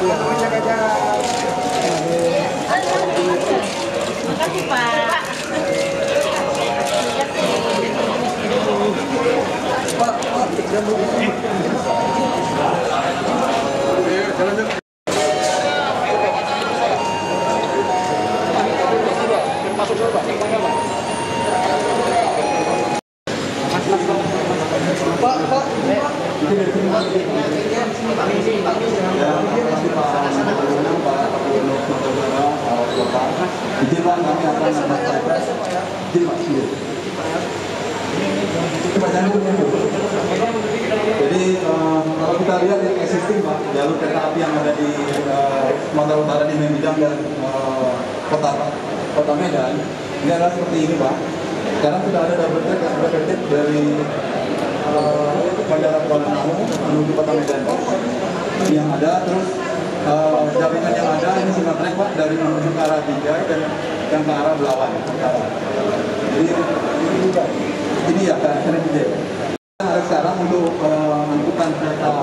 Makasih Pak. Jadi kalau kita lihat yang existing Pak, jalur kereta api yang ada di Sumatera Utara di Medan dan kota Medan, ini adalah seperti ini Pak. Sekarang sudah ada double track yang sudah tertib dari Bandara Kuala Namu menuju kota Medan yang ada, terus jaringan yang ada ini single track Pak dari menuju ke arah Binjai dan yang ke arah Belawan. Jadi ini ya ke arah Binjai. Ada sekarang untuk angkutan kereta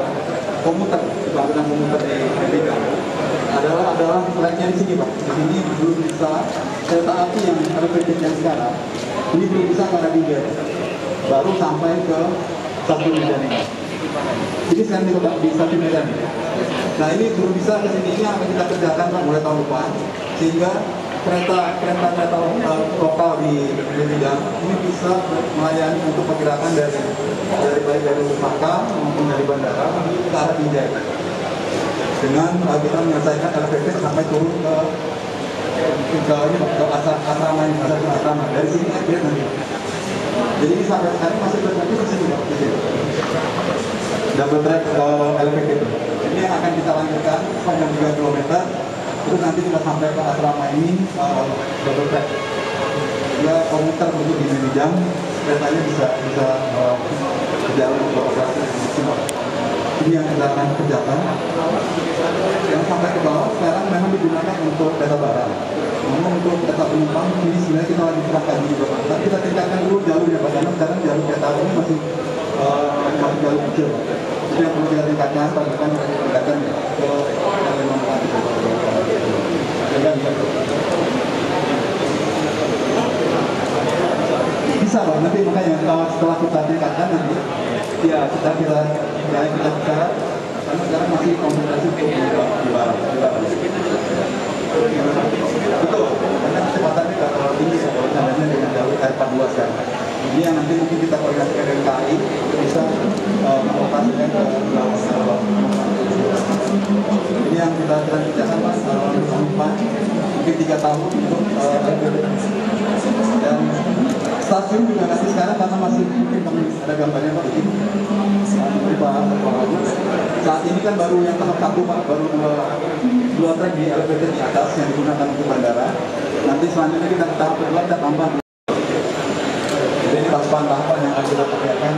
komuter, angkutan komuter di Medan adalah tracknya di sini Pak. Di sini belum bisa kereta api yang elevated yang sekarang ini belum bisa ke arah Binjai, baru sampai ke Stasiun Medan ini. Jadi sekarang di Stasiun Medan ini. Nah ini belum bisa ke sini, ini akan kita kerjakan Pak mulai tahun depan, sehingga kereta lokal di Medan ini bisa melayani untuk pergerakan dari baik dari Makam maupun dari bandara ke arah Binjai. Dengan kita menyelesaikan elevated sampai turun ke asrama ini, asrama. Dari sini akhirnya nanti. Jadi ini sampai sekarang masih berfokus di sini Pak. Double track elevated. Ini yang akan kita lanjutkan sepanjang 3 km. Terus nanti kita sampai ke asrama ini double track. Dia komuter untuk di Medan, keretanya bisa berjalan beroperasi maksimal. Ini yang kita akan kerjakan. Yang sampai ke bawah sekarang memang digunakan untuk kereta barang. Namun untuk kereta penumpang ini sebenarnya kita lagi serahkan di Jakarta. Kita tingkatkan dulu jalurnya, karena sekarang jalur kereta ini masih jalur kecil. Itu yang perlu kita tingkatkan, tingkatkan ke Kalimantan. Bisa Pak, nanti makanya setelah kita tingkatkan nanti ya kita bicara karena sekarang masih konsentrasi untuk di barat. Betul, karena kecepatannya nggak terlalu tinggi kalau seandainya dengan jalur K42 sekarang. Ini yang nanti mungkin kita koordinasikan dengan KAI bisa mengoperasikan ke Belawan. Ini yang kita kerjakan Mas tahun depan, mungkin 3 tahun untuk dan stasiun juga nanti sekarang karena masih mungkin kami ada gambarnya Pak ini. Saat ini kan baru yang tahap 1 Pak, baru dua track di elevated di atas yang digunakan untuk bandara. Nanti selanjutnya kita ke tahap kedua kita tambah. Jadi ini tahapan-tahapan yang akan kita kerjakan.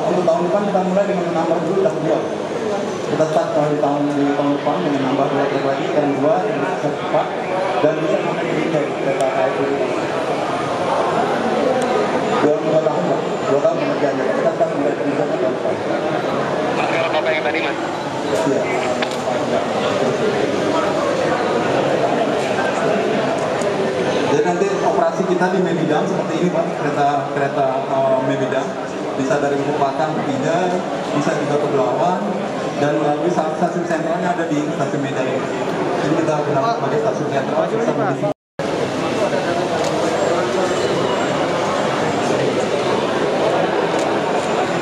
Untuk tahun depan kita mulai dengan menambah dulu tahap 2. Kita start di tahun depan dengan nambah 2 track lagi, yang 2 yang bisa cepat dan bisa sampai ke Binjai kereta itu. 2 tahun Pak, 2 tahun pengerjaannya. Kita sekarang mulai kerjakan tahun depan. Kalau Bapak yang tadi Mas? Iya. Jadi nanti operasi kita di Medan seperti ini Pak, kereta Medan bisa dari Bupatan ke Binjai, bisa juga ke Belawan, dan melalui stasiun sentralnya ada di stasiun Medan ini. Jadi kita gunakan sebagai stasiun sentral bisa mengisi.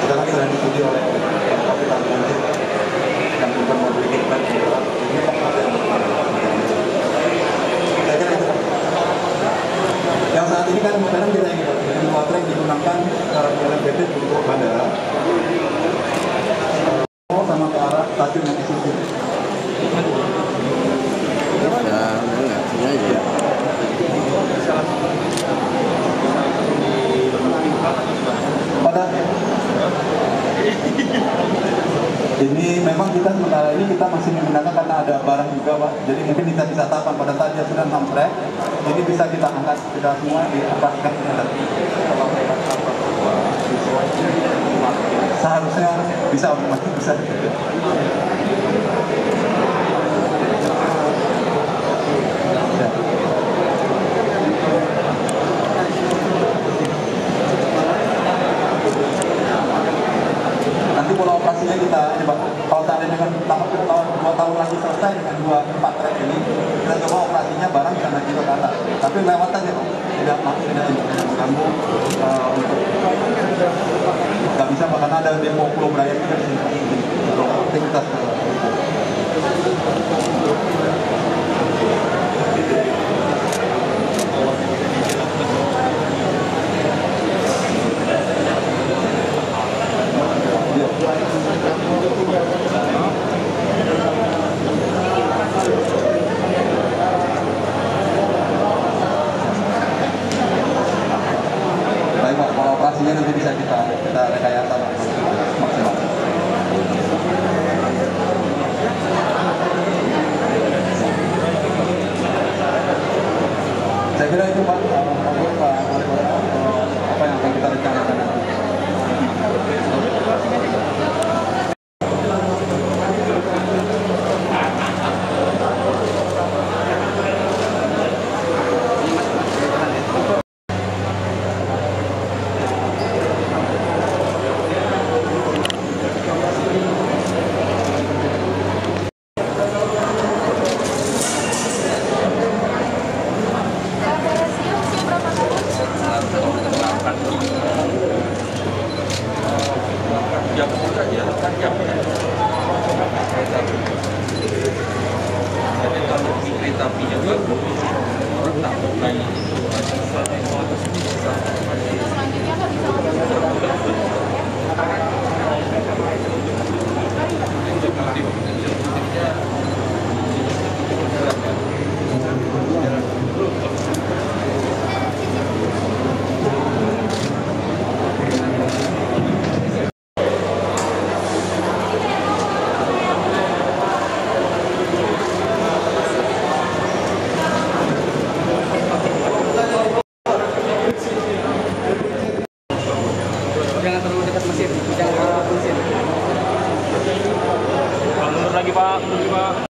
Sekarang sedang diuji oleh Kapitan Banjir yang bukan mobil kita. Yang saat ini kan sekarang kita ingin dengan 2 track digunakan elevated untuk bandara sama ke arah stasiun yang disusun. Pada ini memang kita sementara ini kita masih menggunakan karena ada barang juga Pak. Jadi mungkin kita bisa tahapan pada saat dia sudah sampai, ini bisa kita angkat kita semua dioperasikan dengan seharusnya bisa otomatis bisa. 2 tahun lagi selesai dengan 4 trek ini, kita coba operasinya barang bisa naik juga ke atas. Tapi lewat aja kok, tidak mengganggu untuk nggak bisa, bahkan ada demo Pulau Brayat juga di sini untuk aktivitas kalau operasinya nanti bisa kita rekayasa maksimal. Saya kira itu Pak, apa yang akan kita rencanakan nanti. Jangan terlalu dekat mesin, jangan terlalu mesin. Mundur lagi Pak, mundur lagi Pak.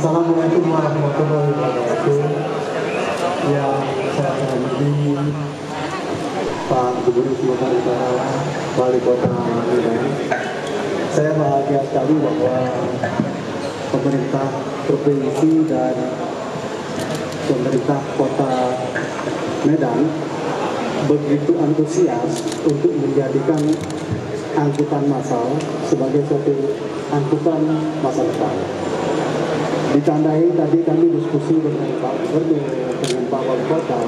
Assalamualaikum warahmatullahi wabarakatuh. Ya, saya hormati Pak Gubernur Sumatera Utara, Wali Kota Medan. Saya bahagia sekali bahwa pemerintah provinsi dan pemerintah Kota Medan begitu antusias untuk menjadikan angkutan massal sebagai suatu angkutan masa depan. Ditandai tadi kami diskusi dengan Pak Gubernur, dengan Pak Wali Kota,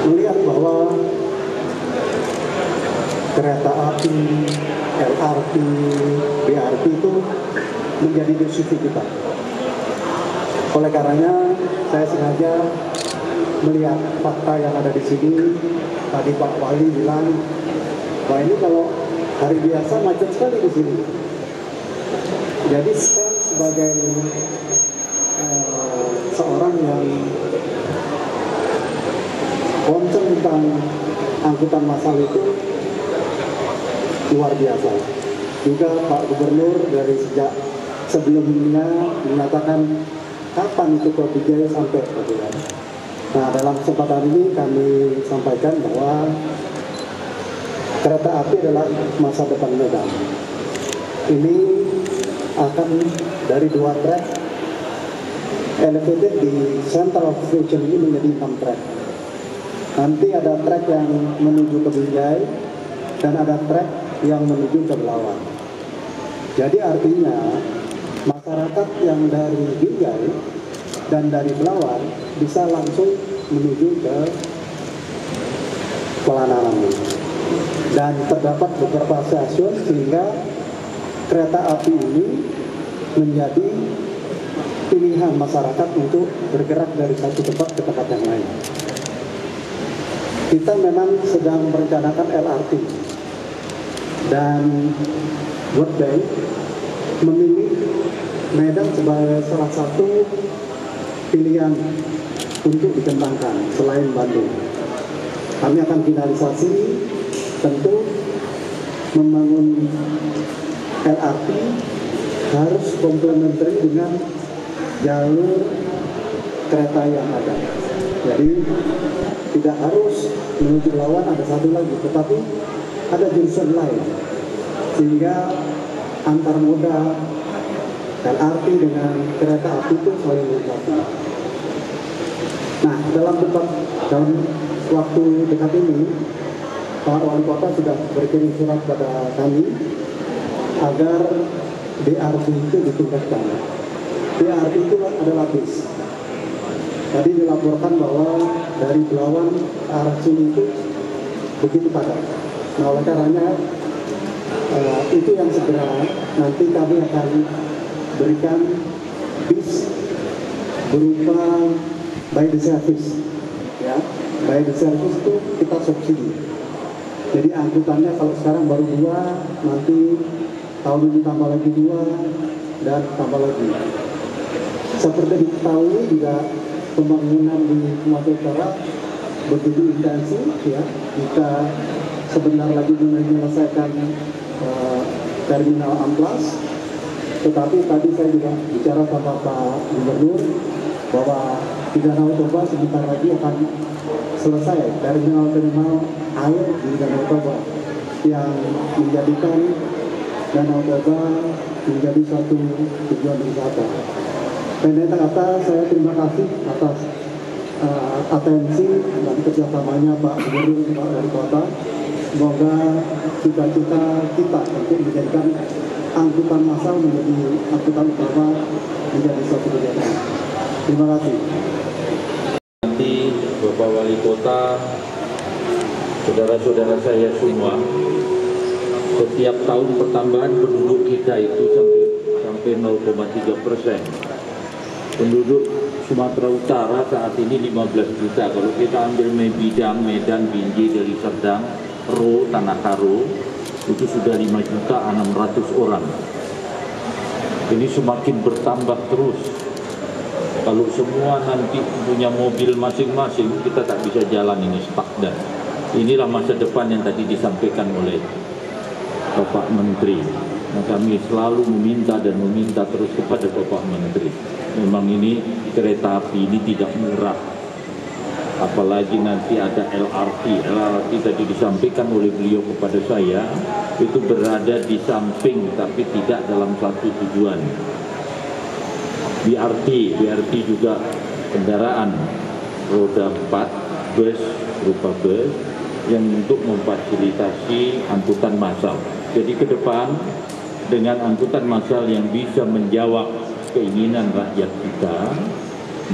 melihat bahwa kereta api, LRT, BRT itu menjadi diskusi kita. Oleh karenanya saya sengaja melihat fakta yang ada di sini. Tadi Pak Wali bilang, wah ini kalau hari biasa macet sekali di sini. Jadi saya sebagai seorang yang concern tentang angkutan massal itu luar biasa. Juga Pak Gubernur dari sejak sebelumnya menyatakan kapan itu Pijai sampai kemudian. Nah, dalam kesempatan ini kami sampaikan bahwa kereta api adalah masa depan Medan. Ini akan dari 2 trek elevated di Central Station ini menjadi 6 trek. Nanti ada trek yang menuju ke Binjai dan ada trek yang menuju ke Belawan. Jadi artinya masyarakat yang dari Binjai dan dari Belawan bisa langsung menuju ke Pelanangan. Dan terdapat beberapa stasiun sehingga kereta api ini menjadi pilihan masyarakat untuk bergerak dari satu tempat ke tempat yang lain. Kita memang sedang merencanakan LRT dan World Bank memilih Medan sebagai salah satu pilihan untuk dikembangkan selain Bandung. Kami akan finalisasi tentu membangun LRT harus komplementer dengan jalur kereta yang ada. Jadi tidak harus menuju Lawan ada satu lagi, tetapi ada jurusan lain sehingga antar moda LRT dengan kereta api itu saling melengkapi. Nah, dalam waktu dekat ini Pak Wali Kota sudah berkirim surat pada kami agar BRT itu ditingkatkan. BRT itu adalah bis. Tadi dilaporkan bahwa dari Belawan ke arah sini itu begitu padat. Nah, oleh karenanya itu yang segera nanti kami akan berikan bis berupa by the service, ya. By the service itu kita subsidi. Jadi angkutannya kalau sekarang baru 2, nanti tahun ini tambah lagi 2 dan tambah lagi. Seperti diketahui juga pembangunan di Sumatera Utara begitu intensif, ya. Kita sebentar lagi menyelesaikan terminal Amplas. Tetapi tadi saya juga bicara sama Pak Gubernur bahwa di Danau Toba sebentar lagi akan selesai terminal air di Danau Toba yang menjadikan Danau Toba menjadi satu tujuan wisata. Pendek kata, saya terima kasih atas atensi dan kerjasamanya Pak Gubernur dan Pak Wali Kota. Semoga cita-cita kita untuk menjadikan angkutan massal menjadi angkutan utama menjadi suatu kegiatan. Terima kasih. Nanti Bapak Wali Kota, saudara-saudara saya semua, setiap tahun pertambahan penduduk kita itu sampai 0,3%. Penduduk Sumatera Utara saat ini 15 juta. Kalau kita ambil Medan, Binjai, Deli Serdang, Ro, Tanah Karo, itu sudah 5.600.000 orang. Ini semakin bertambah terus. Kalau semua nanti punya mobil masing-masing, kita tak bisa jalan, ini stagnan. Inilah masa depan yang tadi disampaikan oleh Bapak Menteri. Nah, kami selalu meminta terus kepada Bapak Menteri. Memang ini kereta api ini tidak murah. Apalagi nanti ada LRT. LRT tadi disampaikan oleh beliau kepada saya, itu berada di samping tapi tidak dalam satu tujuan. BRT juga kendaraan roda 4, bus, berupa bus, yang untuk memfasilitasi angkutan massal. Jadi ke depan, dengan angkutan massal yang bisa menjawab keinginan rakyat kita,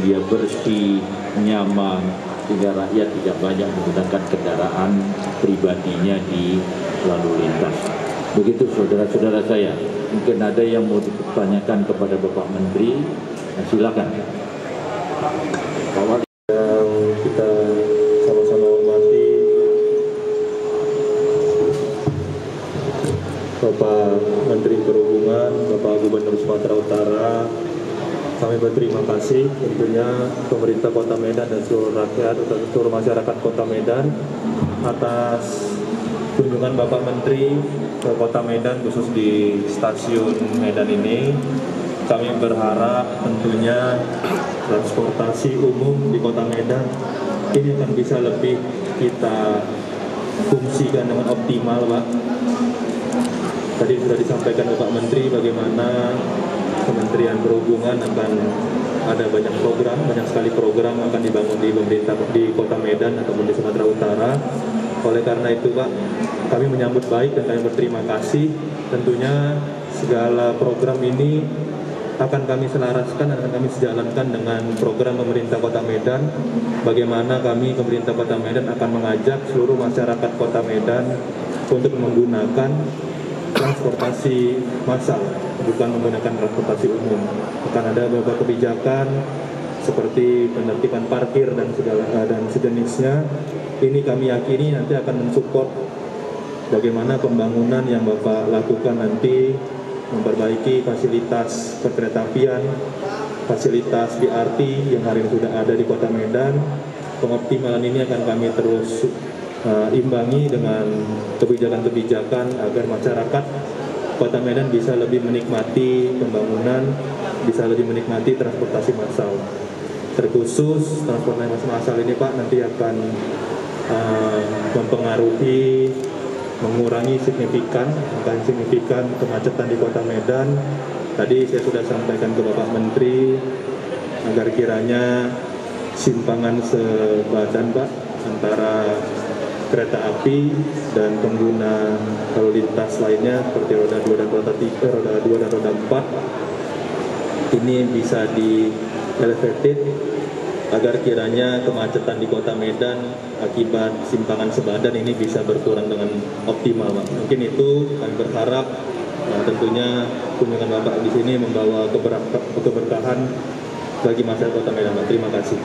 dia bersih, nyaman, sehingga rakyat tidak banyak menggunakan kendaraan pribadinya di lalu lintas. Begitu saudara-saudara saya. Mungkin ada yang mau ditanyakan kepada Bapak Menteri, silakan. Pak Wali, yang kita sama-sama hormati Bapak Menteri Perhubungan, Bapak Gubernur Sumatera Utara, kami berterima kasih tentunya pemerintah Kota Medan dan seluruh rakyat atau seluruh masyarakat Kota Medan atas kunjungan Bapak Menteri ke Kota Medan, khusus di stasiun Medan ini. Kami berharap tentunya transportasi umum di Kota Medan ini akan bisa lebih kita fungsikan dengan optimal, Pak. Tadi sudah disampaikan Bapak Menteri bagaimana Kementerian Perhubungan akan ada banyak sekali program akan dibangun di pemerintah di Kota Medan ataupun di Sumatera Utara. Oleh karena itu, Pak, kami menyambut baik dan kami berterima kasih. Tentunya segala program ini akan kami selaraskan dan akan kami sejalankan dengan program pemerintah Kota Medan. Bagaimana kami pemerintah Kota Medan akan mengajak seluruh masyarakat Kota Medan untuk menggunakan transportasi massal, bukan menggunakan transportasi umum. Akan ada beberapa kebijakan seperti penertiban parkir dan sejenisnya. Ini kami yakini nanti akan mensupport bagaimana pembangunan yang Bapak lakukan nanti, memperbaiki fasilitas perkeretaapian, fasilitas BRT yang hari ini sudah ada di Kota Medan. Pengoptimalan ini akan kami terus imbangi dengan kebijakan-kebijakan agar masyarakat Kota Medan bisa lebih menikmati pembangunan, bisa lebih menikmati transportasi massal. Terkhusus transportasi massal ini, Pak, nanti akan mempengaruhi, mengurangi signifikan kemacetan di Kota Medan. Tadi saya sudah sampaikan ke Bapak Menteri agar kiranya simpangan sebadan, Pak, antara kereta api dan pengguna lalu lintas lainnya seperti roda 2 dan roda 3, roda 2 dan roda 4 ini bisa di elevated agar kiranya kemacetan di Kota Medan akibat simpangan sebadan ini bisa berkurang dengan optimal, Pak. Mungkin itu kami berharap tentunya kunjungan Bapak di sini membawa keberkahan bagi masyarakat Kota Medan, Pak. Terima kasih.